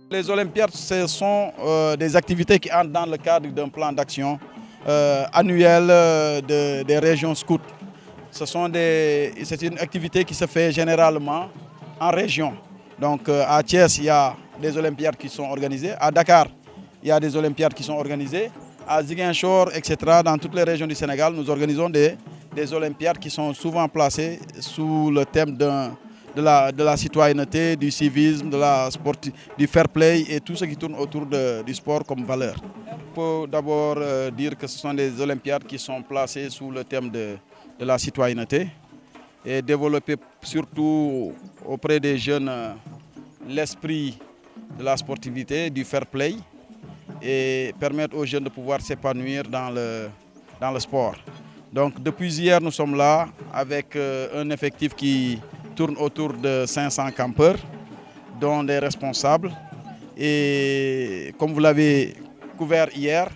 Les Olympiades, ce sont des activités qui entrent dans le cadre d'un plan d'action annuel des régions scouts. C'est une activité qui se fait généralement en région. Donc à Thiès, il y a des Olympiades qui sont organisées. À Dakar, il y a des Olympiades qui sont organisées. À Ziguinchor, etc., dans toutes les régions du Sénégal, nous organisons des Olympiades qui sont souvent placées sous le thème de la citoyenneté, du civisme, du fair play et tout ce qui tourne autour du sport comme valeur. Il faut d'abord dire que ce sont des Olympiades qui sont placées sous le thème de la citoyenneté et développer surtout auprès des jeunes l'esprit de la sportivité, du fair play et permettre aux jeunes de pouvoir s'épanouir dans le sport. Donc depuis hier, nous sommes là avec un effectif qui tourne autour de 500 campeurs, dont des responsables. Et comme vous l'avez couvert hier,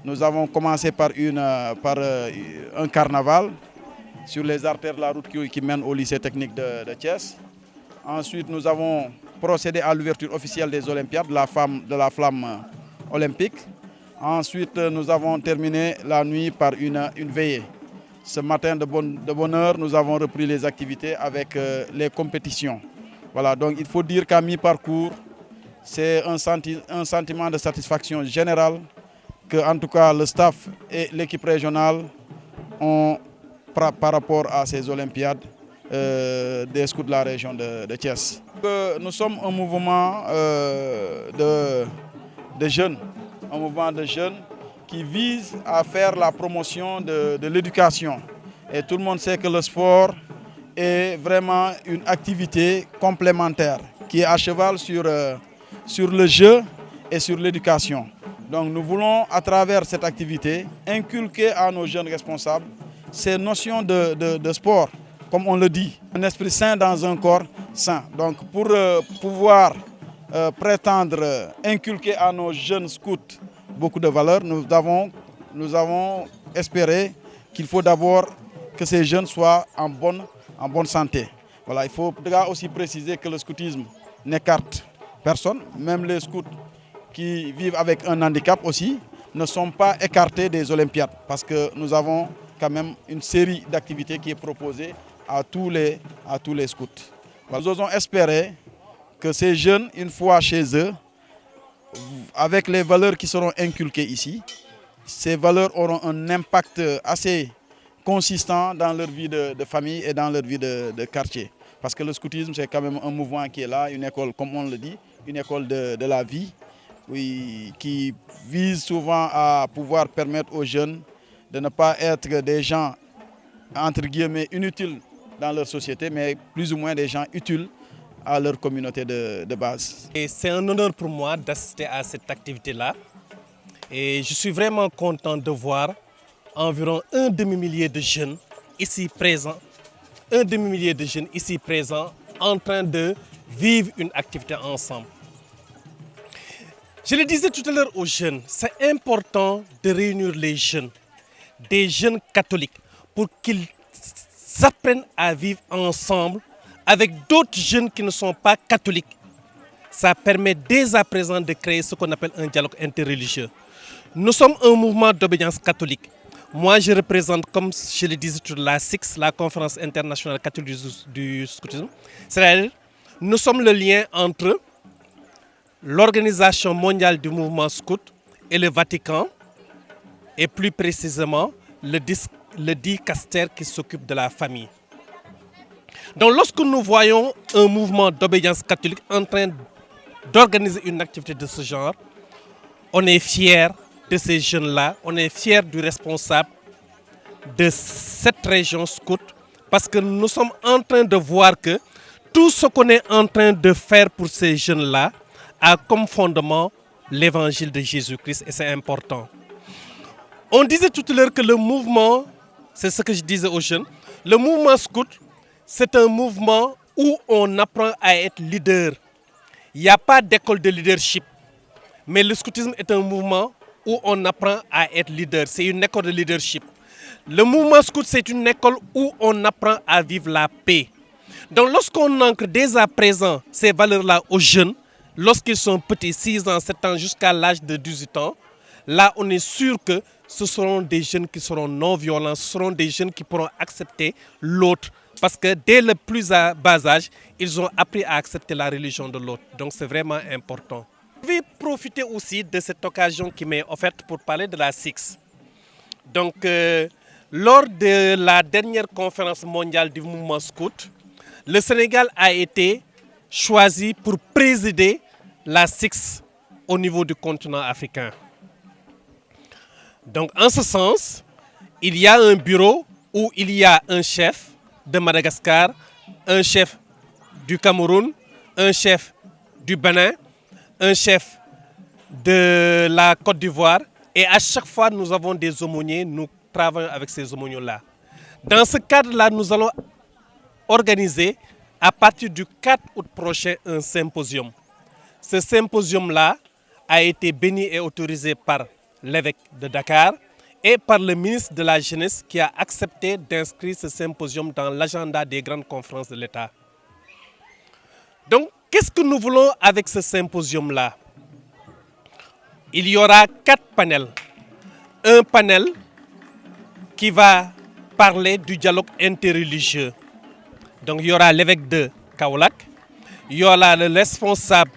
nous avons commencé par un carnaval sur les artères de la route qui mène au lycée technique de Thiès. Ensuite, nous avons procédé à l'ouverture officielle des Olympiades, de la flamme olympique. Ensuite, nous avons terminé la nuit par une veillée. Ce matin, de bonne heure, nous avons repris les activités avec les compétitions. Voilà, donc il faut dire qu'à mi-parcours, c'est un sentiment de satisfaction générale que, en tout cas, le staff et l'équipe régionale ont par rapport à ces Olympiades des scouts de la région de Thiès. Nous sommes un mouvement de jeunes, qui vise à faire la promotion de l'éducation. Et tout le monde sait que le sport est vraiment une activité complémentaire qui est à cheval sur le jeu et sur l'éducation. Donc nous voulons, à travers cette activité, inculquer à nos jeunes responsables ces notions de sport, comme on le dit, un esprit sain dans un corps sain. Donc pour pouvoir prétendre inculquer à nos jeunes scouts beaucoup de valeurs, nous avons espéré qu'il faut d'abord que ces jeunes soient en bonne santé. Voilà, il faut aussi préciser que le scoutisme n'écarte personne, même les scouts qui vivent avec un handicap aussi ne sont pas écartés des Olympiades parce que nous avons quand même une série d'activités qui est proposée à tous les scouts. Voilà. Nous osons espérer que ces jeunes, une fois chez eux, avec les valeurs qui seront inculquées ici, ces valeurs auront un impact assez consistant dans leur vie de famille et dans leur vie de quartier. Parce que le scoutisme, c'est quand même un mouvement qui est là, une école, comme on le dit, une école de la vie, oui, qui vise souvent à pouvoir permettre aux jeunes de ne pas être des gens, entre guillemets, inutiles dans leur société, mais plus ou moins des gens utiles à leur communauté de base. C'est un honneur pour moi d'assister à cette activité-là. Et je suis vraiment content de voir environ un demi-millier de jeunes ici présents, en train de vivre une activité ensemble. Je le disais tout à l'heure aux jeunes, c'est important de réunir les jeunes, des jeunes catholiques, pour qu'ils apprennent à vivre ensemble avec d'autres jeunes qui ne sont pas catholiques. Ça permet dès à présent de créer ce qu'on appelle un dialogue interreligieux. Nous sommes un mouvement d'obédience catholique. Moi, je représente, comme je le disais tout la CIX, la Conférence internationale catholique du scoutisme. C'est-à-dire, nous sommes le lien entre l'Organisation mondiale du mouvement scout et le Vatican, et plus précisément le dicaster qui s'occupe de la famille. Donc lorsque nous voyons un mouvement d'obédience catholique en train d'organiser une activité de ce genre, on est fiers de ces jeunes-là, on est fiers du responsable de cette région scout, parce que nous sommes en train de voir que tout ce qu'on est en train de faire pour ces jeunes-là a comme fondement l'évangile de Jésus-Christ, et c'est important. On disait tout à l'heure que le mouvement, c'est ce que je disais aux jeunes, le mouvement scout, c'est un mouvement où on apprend à être leader. Il n'y a pas d'école de leadership, mais le scoutisme est un mouvement où on apprend à être leader. C'est une école de leadership. Le mouvement scout, c'est une école où on apprend à vivre la paix. Donc lorsqu'on ancre dès à présent ces valeurs-là aux jeunes, lorsqu'ils sont petits, 6 ans, 7 ans, jusqu'à l'âge de 18 ans, là on est sûr que ce seront des jeunes qui seront non violents, ce seront des jeunes qui pourront accepter l'autre. Parce que dès le plus bas âge, ils ont appris à accepter la religion de l'autre. Donc c'est vraiment important. Je vais profiter aussi de cette occasion qui m'est offerte pour parler de la SIX. Donc lors de la dernière conférence mondiale du mouvement scout, le Sénégal a été choisi pour présider la SIX au niveau du continent africain. Donc en ce sens, il y a un bureau où il y a un chef de Madagascar, un chef du Cameroun, un chef du Bénin, un chef de la Côte d'Ivoire. Et à chaque fois, nous avons des aumôniers, nous travaillons avec ces aumôniers-là. Dans ce cadre-là, nous allons organiser à partir du 4 août prochain un symposium. Ce symposium-là a été béni et autorisé par l'évêque de Dakar et par le ministre de la Jeunesse qui a accepté d'inscrire ce symposium dans l'agenda des grandes conférences de l'État. Donc, qu'est-ce que nous voulons avec ce symposium-là? Il y aura 4 panels. Un panel qui va parler du dialogue interreligieux. Donc, il y aura l'évêque de Kaolack, il y aura le responsable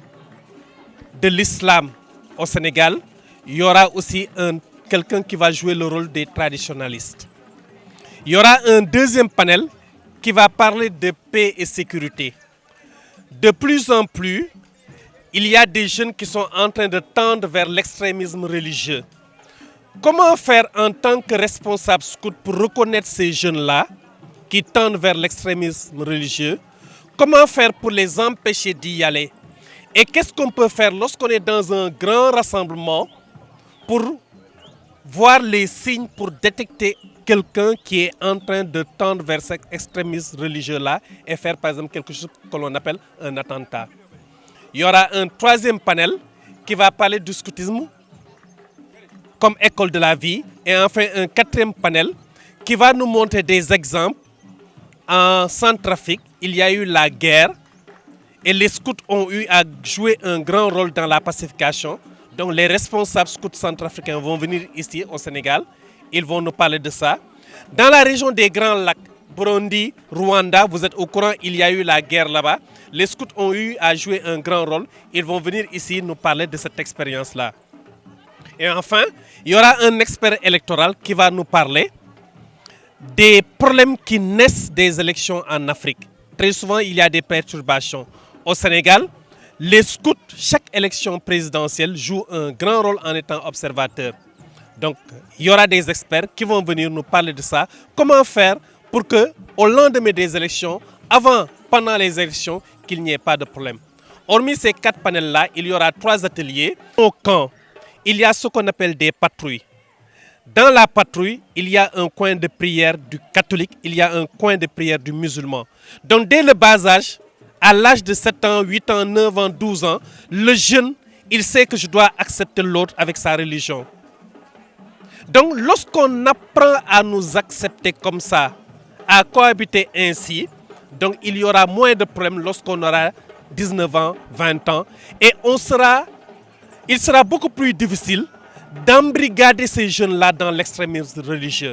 de l'islam au Sénégal, il y aura aussi quelqu'un qui va jouer le rôle des traditionalistes. Il y aura un deuxième panel qui va parler de paix et sécurité. De plus en plus, il y a des jeunes qui sont en train de tendre vers l'extrémisme religieux. Comment faire en tant que responsable scout pour reconnaître ces jeunes-là qui tendent vers l'extrémisme religieux? Comment faire pour les empêcher d'y aller? Et qu'est-ce qu'on peut faire lorsqu'on est dans un grand rassemblement pour voir les signes, pour détecter quelqu'un qui est en train de tendre vers cet extrémisme religieux-là et faire par exemple quelque chose que l'on appelle un attentat? Il y aura un troisième panel qui va parler du scoutisme comme école de la vie. Et enfin un quatrième panel qui va nous montrer des exemples. En Centrafrique, il y a eu la guerre et les scouts ont eu à jouer un grand rôle dans la pacification. Donc les responsables scouts centrafricains vont venir ici au Sénégal. Ils vont nous parler de ça. Dans la région des Grands Lacs, Burundi, Rwanda, vous êtes au courant, il y a eu la guerre là-bas. Les scouts ont eu à jouer un grand rôle. Ils vont venir ici nous parler de cette expérience-là. Et enfin, il y aura un expert électoral qui va nous parler des problèmes qui naissent des élections en Afrique. Très souvent, il y a des perturbations. Au Sénégal, les scouts, chaque élection présidentielle, jouent un grand rôle en étant observateurs. Donc, il y aura des experts qui vont venir nous parler de ça. Comment faire pour que, au lendemain des élections, avant, pendant les élections, qu'il n'y ait pas de problème. Hormis ces 4 panels-là, il y aura 3 ateliers. Au camp, il y a ce qu'on appelle des patrouilles. Dans la patrouille, il y a un coin de prière du catholique, il y a un coin de prière du musulman. Donc dès le bas âge, à l'âge de 7 ans, 8 ans, 9 ans, 12 ans, le jeune, il sait que je dois accepter l'autre avec sa religion. Donc lorsqu'on apprend à nous accepter comme ça, à cohabiter ainsi, donc il y aura moins de problèmes lorsqu'on aura 19 ans, 20 ans, et il sera beaucoup plus difficile d'embrigader ces jeunes-là dans l'extrémisme religieux.